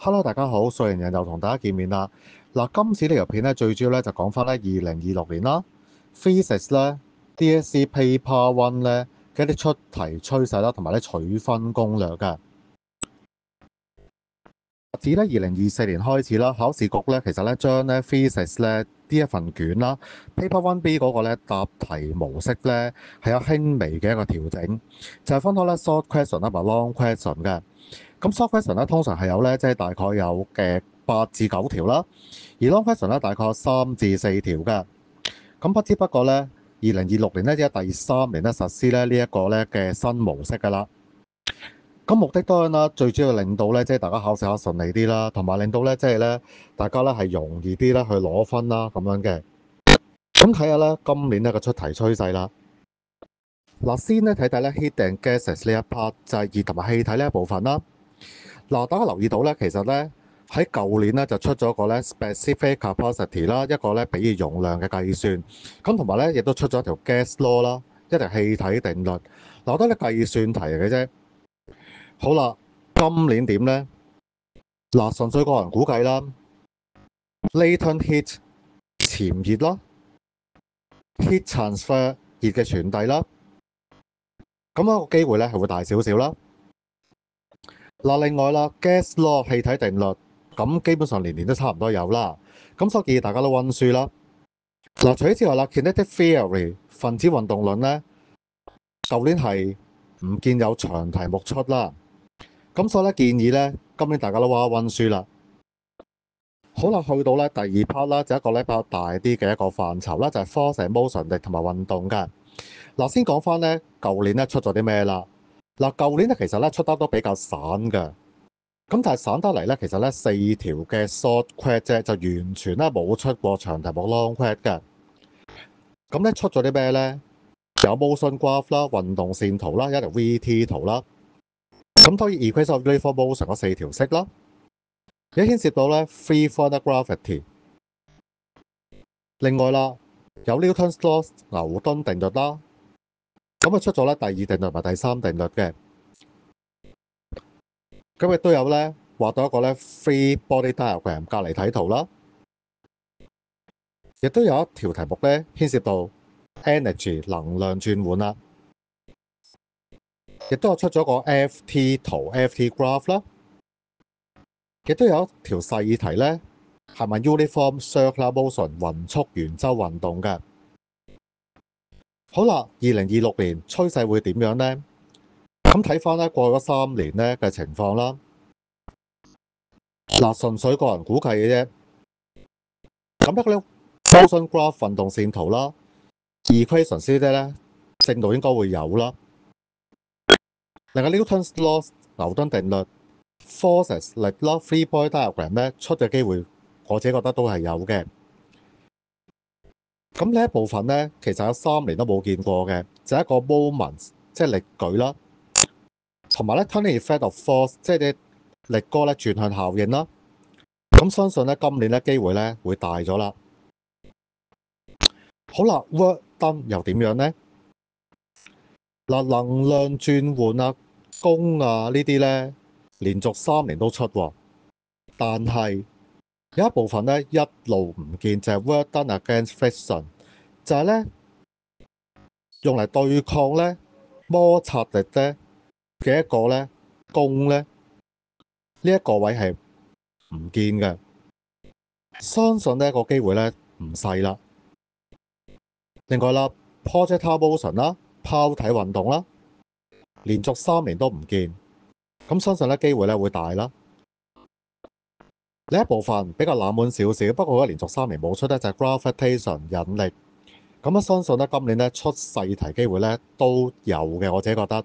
Hello，大家好，素人人又同大家見面啦。嗱，今次呢條片咧，最主要咧就講翻咧2026年啦，Physics 咧 DSE Paper One 咧嘅一啲出題趨勢啦，同埋咧取分攻略嘅。自咧2024年開始啦，考試局咧其實咧將咧 Physics 咧呢一份卷啦，Paper One B 嗰個咧答題模式咧係有輕微嘅一個調整，就係分開咧 short question 啦同埋 long question 嘅。咁 short question 咧通常係有咧，即係大概有嘅8至9條啦，而 long question 咧大概有3至4條嘅。咁不知不覺咧，2026年咧即係第3年咧實施咧呢一個咧嘅新模式㗎啦。咁目的當然啦，最主要令到咧即係大家考試下順利啲啦，同埋令到咧即係咧大家咧係容易啲咧去攞分啦咁樣嘅。咁睇下咧今年咧個出題趨勢啦。嗱，先咧睇睇咧 heat and gases 呢一 part 就係熱同埋氣體呢一部分啦。嗱，大家留意到咧，其實咧喺舊年咧就出咗個咧 specific capacity 啦，一個咧比喻容量嘅計算，咁同埋咧亦都出咗一條 gas law 啦，一條氣體定律。嗱，我覺得咧計算題嚟嘅啫。好啦，今年點咧？嗱，純粹個人估計啦，latent heat 潛熱啦，heat transfer 熱嘅傳遞啦，咁樣個機會咧係會大少少啦。嗱，另外啦，gas law 氣體定律，咁基本上年年都差唔多有啦。咁所以建議大家都温書啦。嗱，除此之外啦，kinetic theory 分子運動論咧，舊年係唔見有長題目出啦。咁所以咧建議咧，今年大家都溫一溫書啦。好啦，去到咧第二 part 啦，就一個咧比較大啲嘅一個範疇啦，就係 force and motion 力同埋運動嘅。嗱，先講翻咧，舊年咧出咗啲咩啦？嗱，舊年咧其實咧出得都比較散嘅。咁但係散得嚟咧，其實咧4條嘅 short quest 啫，就完全咧冇出過長題目 long quest 嘅。咁咧出咗啲咩咧？有 motion graph 啦、運動線圖啦、一條 VT 圖啦。咁當然 equation of uniform motion 嗰4條式啦，亦牽涉到咧 free fall gravity。另外啦，有 Newton's law 牛頓定律啦。咁啊出咗咧第2定律同埋第3定律嘅。咁亦都有咧畫到一個咧 free body diagram 隔離睇圖啦。亦都有一條題目咧牽涉到 energy 能量轉換啦，亦都有出咗個 FT 圖 FT graph 啦，亦都有一條細題咧係咪 uniform circular motion 勻速圓周運動嘅。好啦，2026年趨勢會點樣呢？咁睇翻咧過去嗰3年咧嘅情況啦。嗱，純粹個人估計嘅啫。咁一個咧 motion graph 運動線圖啦 ，equation 呢啲咧正度應該會有啦。另外 Newton's law 牛頓定律 forces 力啦 free body diagram 咧出嘅機會，我自己覺得都係有嘅。咁呢一部分咧，其實有3年都冇見過嘅，就係一個 moment 即係力矩啦，同埋咧 turning effect of force 即係啲力哥咧轉向效應啦。咁相信咧今年咧機會咧會大咗啦。好啦 ，work done 又點樣咧？嗱，能量轉換啊、功啊呢啲咧，連續3年都出喎，但係有一部分咧一路唔見，就係 work done against friction，就係咧用嚟對抗咧摩擦力咧嘅一個咧功咧，呢一個位係唔見嘅。相信呢個機會咧唔細啦。另外啦 projectile motion 啦、拋體運動啦，連續3年都唔見，咁相信咧機會咧會大啦。呢一部分比較冷門少少，不過我覺得連續3年冇出咧就係 gravitation 引力，咁啊相信咧今年咧出細題機會咧都有嘅，我自己覺得。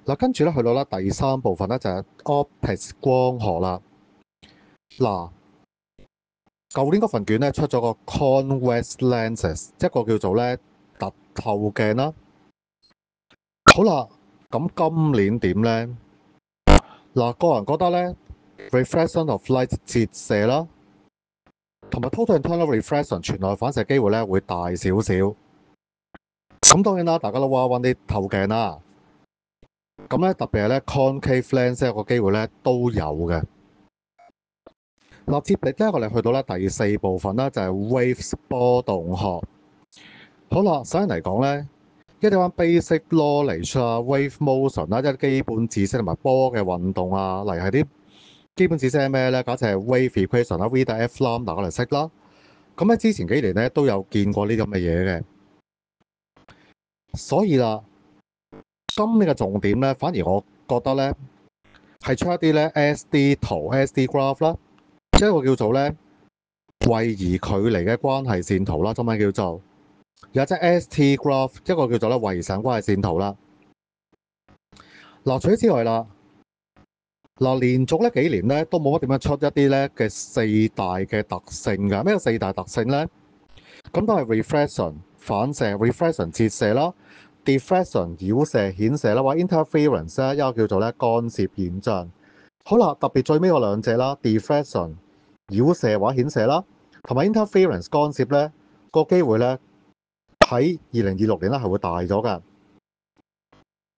嗱，跟住咧去到咧第3部分咧就係 optics 光學啦。嗱，舊年嗰份卷咧出咗個 convex lenses，一個叫做咧凸透鏡啦。好啦，咁今年點咧？嗱，個人覺得咧 reflection of light 折射啦，同埋 total internal reflection 全內反射機會咧會大少少。咁當然啦，大家都溫啲透鏡啦。咁咧特別係咧 concave lens 個機會咧都有嘅。嗱，接力咧我哋去到咧第四部分啦，就係 waves 波動學。好啦，首先嚟講咧，一啲玩 basic knowledge 啊、wave motion 啦，一啲基本知識同埋波嘅運動啊，例如係啲基本知識係咩咧？假設係 wave equation 啦、V 等 F lambda 我哋識啦。咁咧之前幾年咧都有見過呢啲咁嘅嘢嘅，所以啦，今年嘅重點咧，反而我覺得咧係出一啲咧 SD 圖、SD graph 啦，即係一個叫做咧位移距離嘅關係線圖啦，中文叫做，有隻 ST graph，一個叫做咧位移上關係線圖啦。嗱，除此之外啦，嗱連續咧幾年咧都冇乜點樣出一啲咧嘅四大嘅特性㗎。咩叫四大特性咧？咁都係 reflection 反射、reflection 折射啦、diffraction 繞射顯射啦，或者 interference 咧，一個叫做咧干涉現象。好啦，特別最尾嗰兩隻啦，diffraction 繞射或者顯射啦，同埋 interference 干涉咧，個機會咧喺2026年咧係會大咗㗎。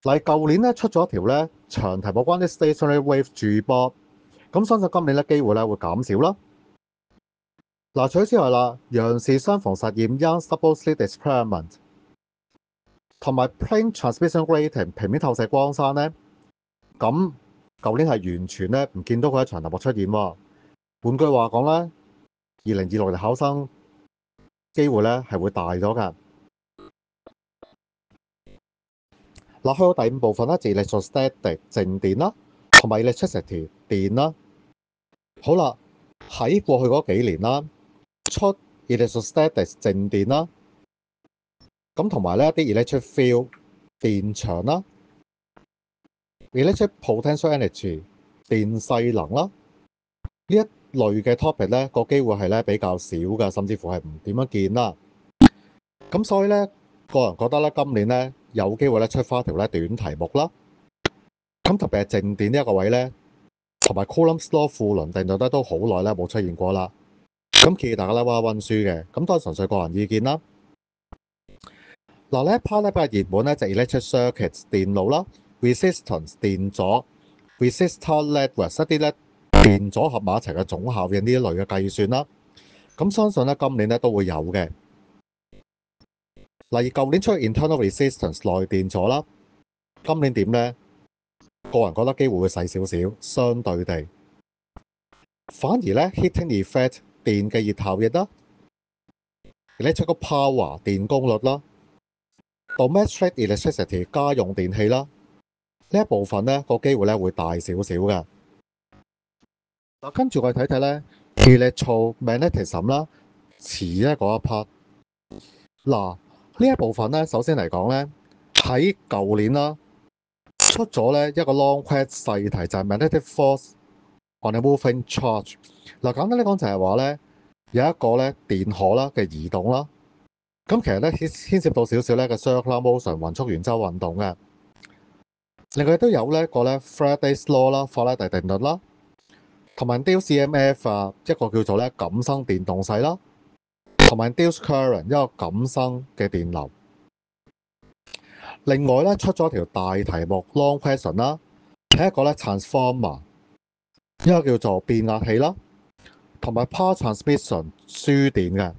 嗱，舊年咧出咗一條咧長題冇關啲 stationary wave 駐波，咁相信今年咧機會咧會減少啦。嗱，除咗之外啦，楊氏雙縫實驗 Young's double slit experiment 同埋 plane transmission grating 平面透射光柵咧，咁舊年係完全咧唔見到佢喺長題幕出現喎。換句話講咧，2026年考生機會咧係會大咗㗎。嗱，去到第五部分咧就 electrostatic 靜電啦，同埋 electricity 電啦。好啦，喺過去嗰幾年啦，出 electrostatic 靜電啦，咁同埋咧啲 electric field 電場啦 ，electric potential energy 電勢能啦，呢一類嘅 topic 咧個機會係咧比較少㗎，甚至乎係唔點樣見啦。咁所以咧，個人覺得咧今年咧有機會咧出翻條咧短題目啦。咁特別係靜電呢一個位咧，同埋 Coulomb's law 庫倫定律咧都好耐咧冇出現過啦。咁建議大家咧溫書嘅，咁都係純粹個人意見啦。嗱，呢一 part 咧比較熱門咧就係 electric circuits 電路啦 ，resistance 電阻 ，resistor networks 一啲咧電阻合埋一齊嘅總效應呢一類嘅計算啦。咁相信咧今年咧都會有嘅。嗱，而舊年出 internal resistance 內電阻啦，今年點咧？個人覺得機會會細少少，相對地，反而咧 heating effect 電嘅熱效應啦 ，electrical power 電功率啦 ，domestic electricity 家用電器啦，呢一部分咧個機會咧會大少少嘅。嗱，跟住我哋睇睇咧 electromagnetism 啦，遲咧嗰一 part。嗱，呢一部分咧，首先嚟講咧，喺舊年啦。出咗咧一個 long quest 細題就係 magnetic force on a moving charge。嗱，簡單啲講就係話咧有一個咧電荷啦嘅移動啦，咁其實咧牽涉到少少咧嘅 circular motion 勻速圓周運動嘅。另外都有呢一個咧 Faraday's law 啦，法拉第定律啦，同埋 induced EMF 啊，一個叫做咧感生電動勢啦，同埋 induced current 一個感生嘅電流。另外咧出咗條大題目 long question 啦，係一個咧 transformer， 一個叫做變壓器啦，同埋 power transmission 輸電嘅。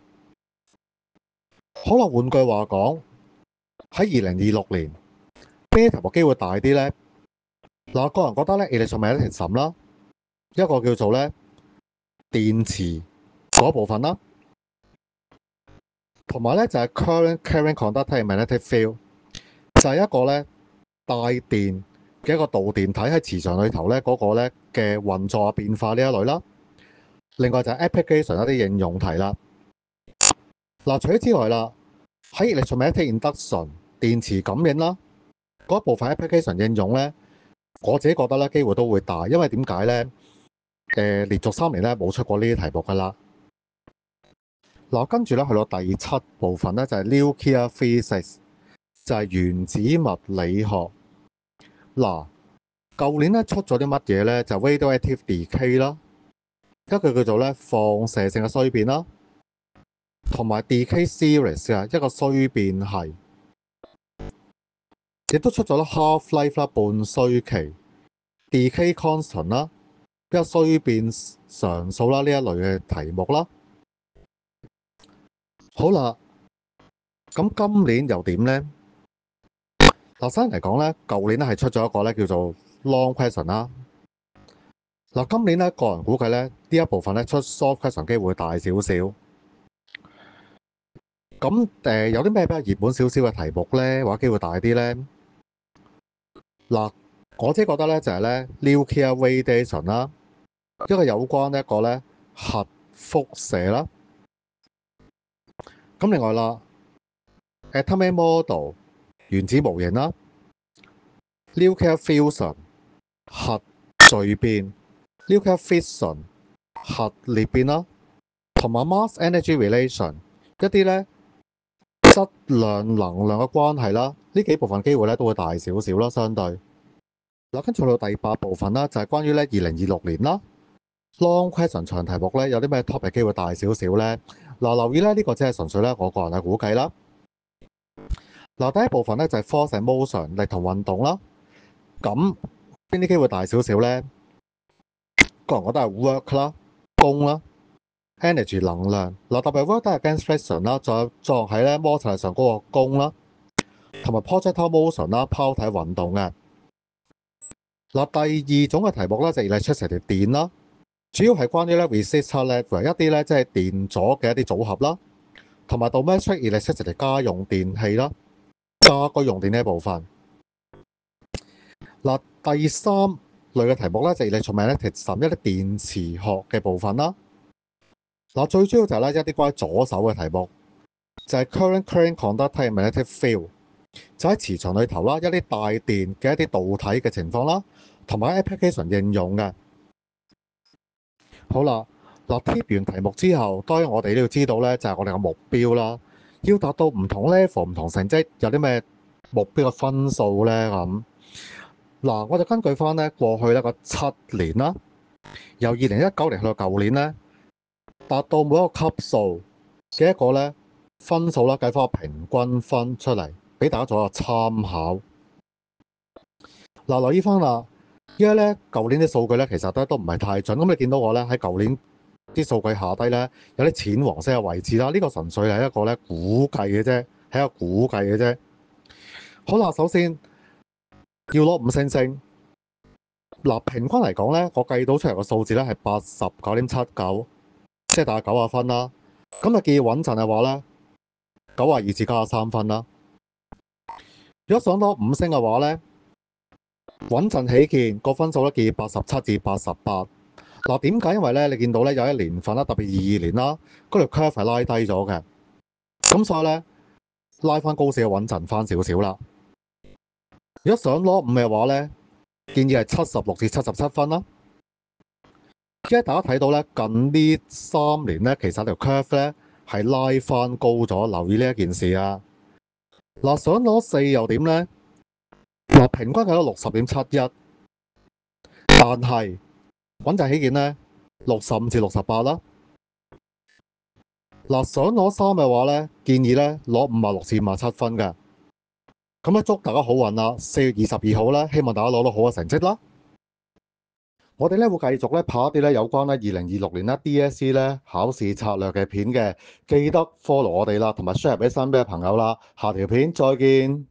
好啦，換句話講，喺2026年邊啲題目機會大啲咧？嗱，我個人覺得咧 electromagnetism 啦，一個叫做咧電磁嗰部分啦，同埋咧就係 current carrying conductor magnetic field。就係一個咧帶電嘅一個導電體喺磁場裏頭咧嗰個咧嘅運作變化呢一類啦。另外就係 application 一啲應用題啦。嗱，除此之外啦，喺 electromagnetic induction 電磁感應啦嗰部分 application 應用咧，我自己覺得咧機會都會大，因為點解咧？連續3年咧冇出過呢啲題目噶啦。嗱，跟住咧去到第7部分咧就係 nuclear physics。就係原子物理學。嗱，舊年咧出咗啲乜嘢咧？就 radioactive decay 啦，一個叫做咧放射性嘅衰變啦，同埋 decay series 啊，一個衰變係。亦都出咗啦 half life 啦，半衰期、decay constant 啦，比較衰變常數啦呢一類嘅題目啦。好啦，咁今年又點呢？嗱，首先嚟講咧，舊年咧係出咗一個咧叫做 long question 啦。嗱，今年咧個人估計咧呢一部分咧出 short question 機會大少少。咁有啲咩比較熱門少少嘅題目咧，或者機會大啲咧？嗱，我自己覺得咧就係咧 nuclear radiation 啦，一個有關一個咧核輻射啦。咁另外啦 atomic model 原子模型啦 ，nuclear fusion 核聚變 ，nuclear fission 核裂變啦，同埋 mass energy relation 一啲咧質量能量嘅關係啦，呢幾部分機會咧都會大少少啦，相對。嗱，跟住到第8部分啦，就係關於咧2026年啦 long question 長題目咧有啲咩 topic 機會大少少咧？嗱，留意咧呢個只係純粹咧我個人嘅估計啦。嗱，第一部分咧就係 force and motion 力同運動啦。咁邊啲機會大少少咧？個人覺得係 work 啦、功啦、energy 能量。嗱，特別 work 都係 against friction 啦，再作用喺咧摩擦力上嗰個功啦，同埋 projectile motion 啦，拋體運動嘅。嗱，第二種嘅題目咧就係 electricity 電啦，主要係關於咧 resistor level 一啲咧即係電阻嘅一啲組合啦，同埋 domestic electricity 家用電器啦。家居用電呢一部分。嗱，第三類嘅題目咧就係 electromagnetism 一啲電磁學嘅部分啦。嗱，最主要就係咧一啲關於左手嘅題目，就係 current conductor magnetic field， 就喺磁場裏頭啦，一啲帶電嘅一啲導體嘅情況啦，同埋 application 應用嘅。好啦，嗱，貼完題目之後，當然我哋都要知道咧，就係我哋嘅目標啦。要達到唔同 level、唔同成績，有啲咩目標嘅分數咧？咁嗱，我就根據翻咧過去咧個7年啦，由2019年去到舊年咧，達到每一個級數嘅一個咧分數啦，計翻個平均分出嚟，俾大家做一個參考。嗱，留意翻啦，因為咧舊年啲數據咧其實都唔係太準，咁你見到我咧喺舊年啲數據下低咧有啲淺黃色嘅位置啦，呢個純粹係一個咧估計嘅啫，係一個估計嘅啫。好啦，首先要攞5星星。嗱，平均嚟講咧，我計到出嚟個數字咧係89.79，即係大概90分啦。咁啊，建議穩陣嘅話咧，92至93分啦。如果想攞5星嘅話咧，穩陣起見個分數咧建議87至88。嗱，點解？因為咧你見到咧有一年份啦，特別22年啦，嗰條 curve 係拉低咗嘅，咁所以咧拉翻高少少穩陣翻少少啦。如果想攞5嘅話咧，建議係76至77分啦。而家大家睇到咧，近呢3年咧，其實條 curve 咧係拉翻高咗，留意呢一件事啊。嗱，想攞4又點咧？嗱，平均係到60.71，但係穩陣起見咧65至68啦。嗱，想攞3嘅話咧，建議咧攞56至57分嘅。咁咧祝大家好運啦！4月22號咧，希望大家攞到好嘅成績啦。我哋咧會繼續咧拍一啲咧有關咧2026年咧 DSE 咧考試策略嘅片嘅，記得 follow 我哋啦，同埋 share 俾身邊嘅朋友啦。下條片再見。